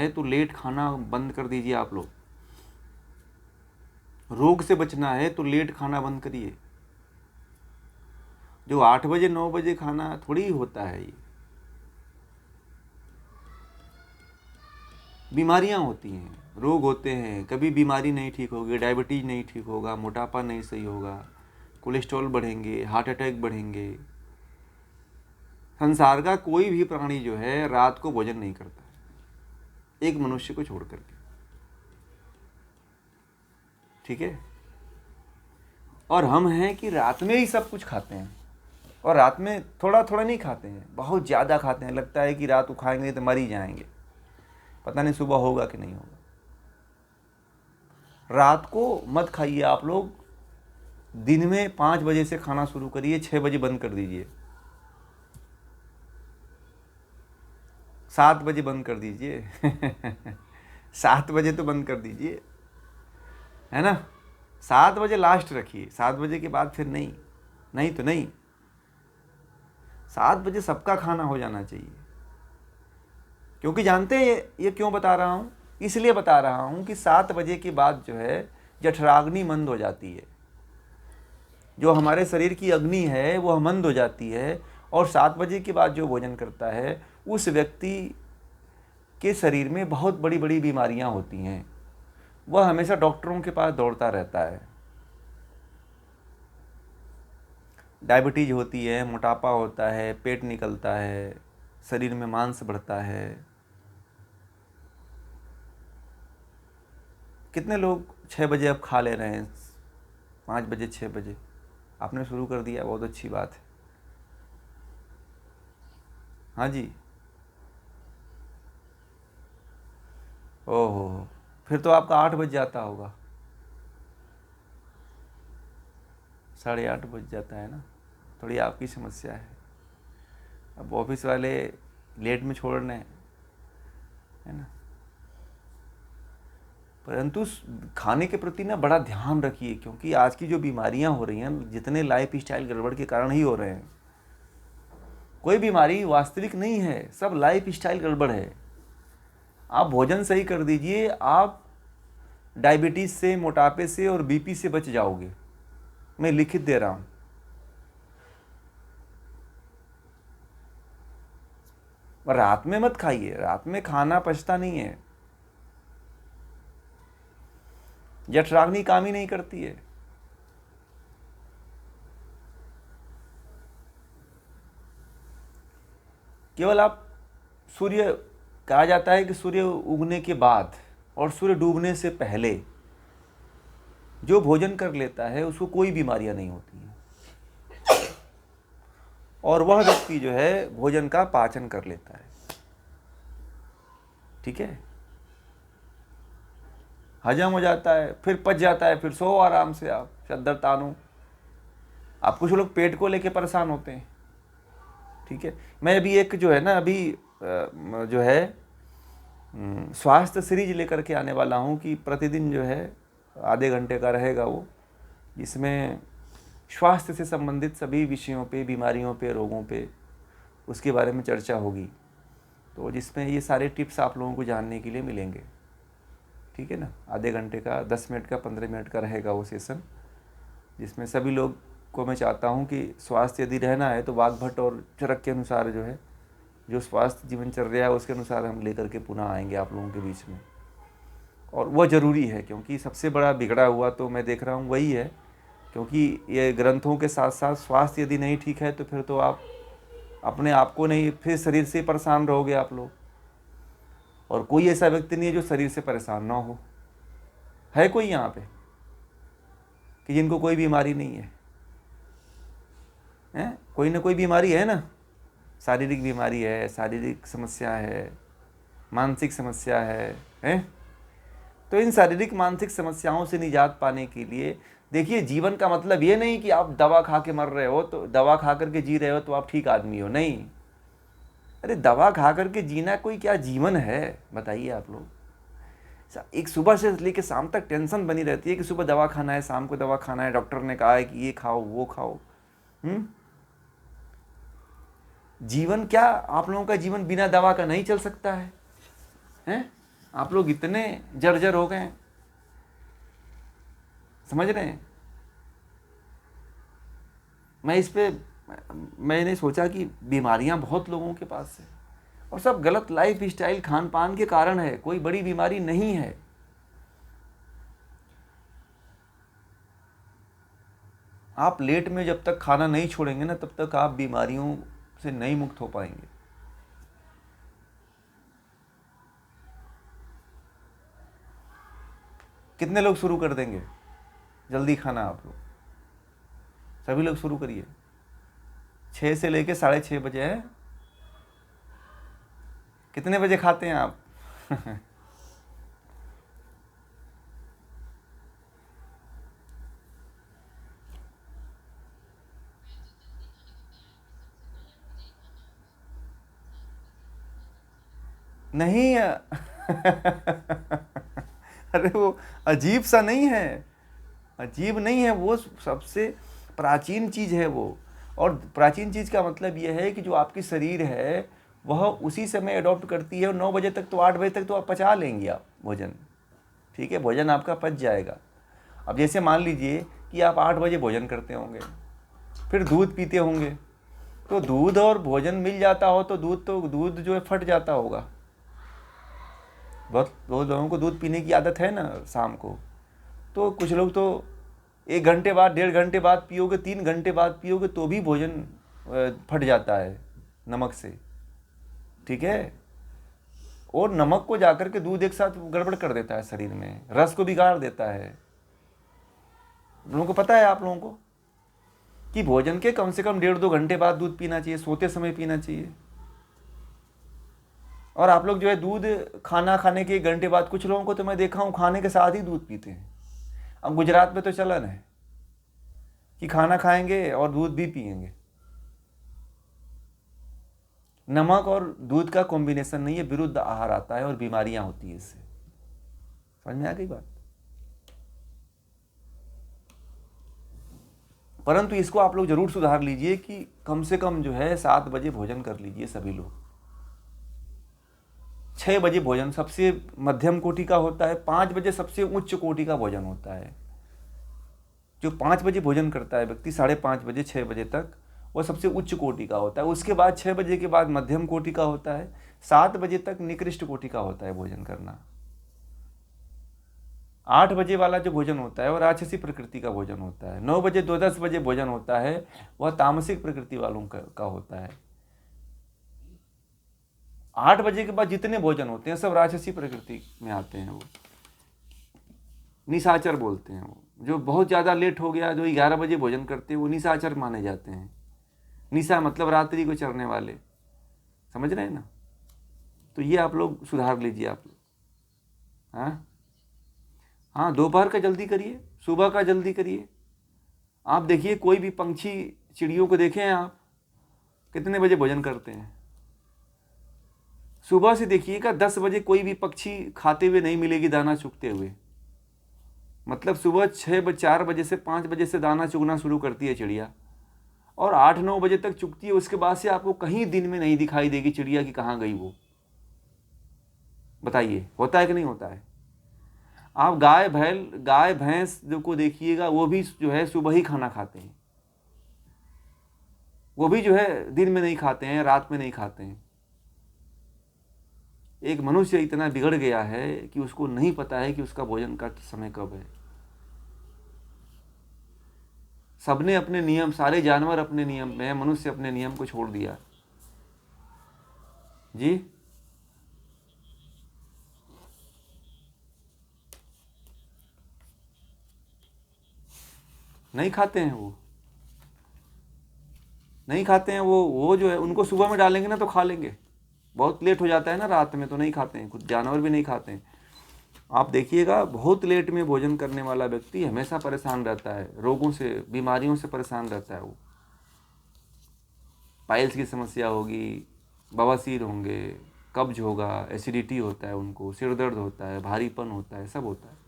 है तो लेट खाना बंद कर दीजिए आप लोग। रोग से बचना है तो लेट खाना बंद करिए। जो 8 बजे 9 बजे खाना थोड़ी होता है, ये बीमारियां होती हैं, रोग होते हैं। कभी बीमारी नहीं ठीक होगी, डायबिटीज नहीं ठीक होगा, मोटापा नहीं सही होगा, कोलेस्ट्रॉल बढ़ेंगे, हार्ट अटैक बढ़ेंगे। संसार का कोई भी प्राणी जो है रात को भोजन नहीं करता, एक मनुष्य को छोड़ करके, ठीक है। और हम हैं कि रात में ही सब कुछ खाते हैं, और रात में थोड़ा थोड़ा नहीं खाते हैं, बहुत ज़्यादा खाते हैं। लगता है कि रात को खाएंगे तो मर ही जाएंगे, पता नहीं सुबह होगा कि नहीं होगा। रात को मत खाइए आप लोग, दिन में 5 बजे से खाना शुरू करिए, 6 बजे बंद कर दीजिए, 7 बजे बंद कर दीजिए 7 बजे तो बंद कर दीजिए, है ना। 7 बजे लास्ट रखिए, 7 बजे के बाद फिर नहीं, नहीं तो नहीं। 7 बजे सबका खाना हो जाना चाहिए। क्योंकि जानते हैं ये क्यों बता रहा हूँ? इसलिए बता रहा हूँ कि 7 बजे के बाद जो है जठराग्नि मंद हो जाती है, जो हमारे शरीर की अग्नि है वो मंद हो जाती है। और 7 बजे के बाद जो भोजन करता है उस व्यक्ति के शरीर में बहुत बड़ी बड़ी बीमारियां होती हैं, वह हमेशा डॉक्टरों के पास दौड़ता रहता है। डायबिटीज होती है, मोटापा होता है, पेट निकलता है, शरीर में मांस बढ़ता है। कितने लोग 6 बजे अब खा ले रहे हैं, 5 बजे 6 बजे आपने शुरू कर दिया, बहुत अच्छी बात है। हाँ जी, ओहो, फिर तो आपका 8 बज जाता होगा, 8:30 बज जाता है ना। थोड़ी आपकी समस्या है, अब ऑफिस वाले लेट में छोड़ रहे हैं, है ना। परंतु खाने के प्रति ना बड़ा ध्यान रखिए, क्योंकि आज की जो बीमारियां हो रही हैं जितने लाइफ स्टाइल गड़बड़ के कारण ही हो रहे हैं। कोई बीमारी वास्तविक नहीं है, सब लाइफ स्टाइल गड़बड़ है। आप भोजन सही कर दीजिए, आप डायबिटीज से, मोटापे से और बीपी से बच जाओगे, मैं लिखित दे रहा हूं। रात में मत खाइए, रात में खाना पचता नहीं है, जठराग्नि काम ही नहीं करती है। केवल आप सूर्य, कहा जाता है कि सूर्य उगने के बाद और सूर्य डूबने से पहले जो भोजन कर लेता है उसको कोई बीमारियां नहीं होती हैं, और वह व्यक्ति जो है भोजन का पाचन कर लेता है, ठीक है, हजम हो जाता है, फिर पच जाता है, फिर सो आराम से आप चद्दर तानो। आप कुछ लोग पेट को लेके परेशान होते हैं, ठीक है। मैं अभी एक जो है ना, अभी जो है स्वास्थ्य सीरीज लेकर के आने वाला हूँ कि प्रतिदिन जो है आधे घंटे का रहेगा वो, जिसमें स्वास्थ्य से संबंधित सभी विषयों पे, बीमारियों पे, रोगों पे, उसके बारे में चर्चा होगी। तो जिसमें ये सारे टिप्स आप लोगों को जानने के लिए मिलेंगे, ठीक है ना। आधे घंटे का, 10 मिनट का, 15 मिनट का रहेगा वो सेशन, जिसमें सभी लोग को मैं चाहता हूँ कि स्वास्थ्य यदि रहना है तो वाग्भट और चरक के अनुसार जो है, जो स्वास्थ्य जीवनचर्या है उसके अनुसार हम लेकर के पुनः आएंगे आप लोगों के बीच में। और वह ज़रूरी है, क्योंकि सबसे बड़ा बिगड़ा हुआ तो मैं देख रहा हूँ वही है। क्योंकि ये ग्रंथों के साथ साथ स्वास्थ्य यदि नहीं ठीक है तो फिर तो आप अपने आप को नहीं, फिर शरीर से परेशान रहोगे आप लोग। और कोई ऐसा व्यक्ति नहीं है जो शरीर से परेशान ना हो। है कोई यहाँ पे कि जिनको कोई बीमारी नहीं है? हैं? कोई ना कोई बीमारी है ना, शारीरिक बीमारी है, शारीरिक समस्या है, मानसिक समस्या है, हैं? तो इन शारीरिक मानसिक समस्याओं से निजात पाने के लिए देखिए, जीवन का मतलब ये नहीं कि आप दवा खा के मर रहे हो, तो दवा खा करके जी रहे हो तो आप ठीक आदमी हो, नहीं। अरे दवा खा करके जीना कोई क्या जीवन है, बताइए आप लोग। एक सुबह से लेकर शाम तक टेंशन बनी रहती है कि सुबह दवा खाना है, शाम को दवा खाना है, डॉक्टर ने कहा है कि ये खाओ वो खाओ। जीवन क्या, आप लोगों का जीवन बिना दवा का नहीं चल सकता है, हैं? आप लोग इतने जर्जर हो गए हैं, समझ रहे हैं। मैंने सोचा कि बीमारियां बहुत लोगों के पास है और सब गलत लाइफ स्टाइल खान पान के कारण है, कोई बड़ी बीमारी नहीं है। आप लेट में जब तक खाना नहीं छोड़ेंगे ना, तब तक आप बीमारियों से नहीं मुक्त हो पाएंगे। कितने लोग शुरू कर देंगे जल्दी खाना? आप लोग सभी लोग शुरू करिए। 6 से लेके 6:30 बजे है। कितने बजे खाते हैं आप? नहीं अरे वो अजीब सा नहीं है, अजीब नहीं है, वो सबसे प्राचीन चीज़ है वो। और प्राचीन चीज़ का मतलब ये है कि जो आपकी शरीर है वह उसी समय अडॉप्ट करती है, और 9 बजे तक तो 8 बजे तक तो आप पचा लेंगे आप भोजन, ठीक है, भोजन आपका पच जाएगा। अब जैसे मान लीजिए कि आप 8 बजे भोजन करते होंगे, फिर दूध पीते होंगे, तो दूध और भोजन मिल जाता हो तो दूध जो है फट जाता होगा। बहुत लोगों को दूध पीने की आदत है ना शाम को, तो कुछ लोग तो 1 घंटे बाद, 1.5 घंटे बाद पियोगे, 3 घंटे बाद पियोगे तो भी भोजन फट जाता है नमक से, ठीक है। और नमक को जाकर के दूध एक साथ गड़बड़ कर देता है शरीर में, रस को बिगाड़ देता है। लोगों को पता है, आप लोगों को, कि भोजन के कम से कम 1.5-2 घंटे बाद दूध पीना चाहिए, सोते समय पीना चाहिए। और आप लोग जो है दूध खाना खाने के 1 घंटे बाद, कुछ लोगों को तो मैं देखा हूँ खाने के साथ ही दूध पीते हैं। अब गुजरात में तो चलन है कि खाना खाएंगे और दूध भी पिएंगे। नमक और दूध का कॉम्बिनेशन नहीं है, विरुद्ध आहार आता है और बीमारियां होती है इससे। समझ में आ गई बात? परंतु इसको आप लोग जरूर सुधार लीजिए कि कम से कम जो है 7 बजे भोजन कर लीजिए सभी लोग। 6 बजे भोजन सबसे मध्यम कोटि का होता है, 5 बजे सबसे उच्च कोटि का भोजन होता है। जो 5 बजे भोजन करता है व्यक्ति 5:30 बजे 6 बजे तक, वो सबसे उच्च कोटि का होता है। उसके बाद 6 बजे के बाद मध्यम कोटि का होता है, 7 बजे तक निकृष्ट कोटि का होता है भोजन करना। 8 बजे वाला जो भोजन होता है वो राक्षसी प्रकृति का भोजन होता है। 9 बजे 10 बजे भोजन होता है वह तामसिक प्रकृति वालों का होता है। 8 बजे के बाद जितने भोजन होते हैं सब राक्षसी प्रकृति में आते हैं, वो निशाचर बोलते हैं। वो जो बहुत ज़्यादा लेट हो गया, जो 11 बजे भोजन करते हैं, वो निशाचर माने जाते हैं। निशा मतलब रात्रि को चरने वाले, समझ रहे हैं ना। तो ये आप लोग सुधार लीजिए आप लोग। हाँ, दोपहर का जल्दी करिए, सुबह का जल्दी करिए। आप देखिए कोई भी पंछी, चिड़ियों को देखें आप, कितने बजे भोजन करते हैं? सुबह से देखिएगा 10 बजे कोई भी पक्षी खाते हुए नहीं मिलेगी दाना चुगते हुए। मतलब सुबह 4 बजे से 5 बजे से दाना चुगना शुरू करती है चिड़िया, और 8-9 बजे तक चुगती है। उसके बाद से आपको कहीं दिन में नहीं दिखाई देगी चिड़िया कि कहाँ गई वो। बताइए, होता है कि नहीं होता है? आप गाय भैंस जो को देखिएगा, वो भी जो है सुबह ही खाना खाते हैं। वो भी जो है दिन में नहीं खाते हैं, रात में नहीं खाते हैं। एक मनुष्य इतना बिगड़ गया है कि उसको नहीं पता है कि उसका भोजन का समय कब है। सबने अपने नियम, सारे जानवर अपने नियम में है, मनुष्य अपने नियम को छोड़ दिया। जी, नहीं खाते हैं, वो नहीं खाते हैं। वो जो है उनको सुबह में डालेंगे ना तो खा लेंगे। बहुत लेट हो जाता है ना रात में, तो नहीं खाते हैं। कुछ जानवर भी नहीं खाते हैं। आप देखिएगा बहुत लेट में भोजन करने वाला व्यक्ति हमेशा परेशान रहता है, रोगों से, बीमारियों से परेशान रहता है। वो पाइल्स की समस्या होगी, बवासीर होंगे, कब्ज होगा, एसिडिटी होता है उनको, सिर दर्द होता है, भारीपन होता है, सब होता है।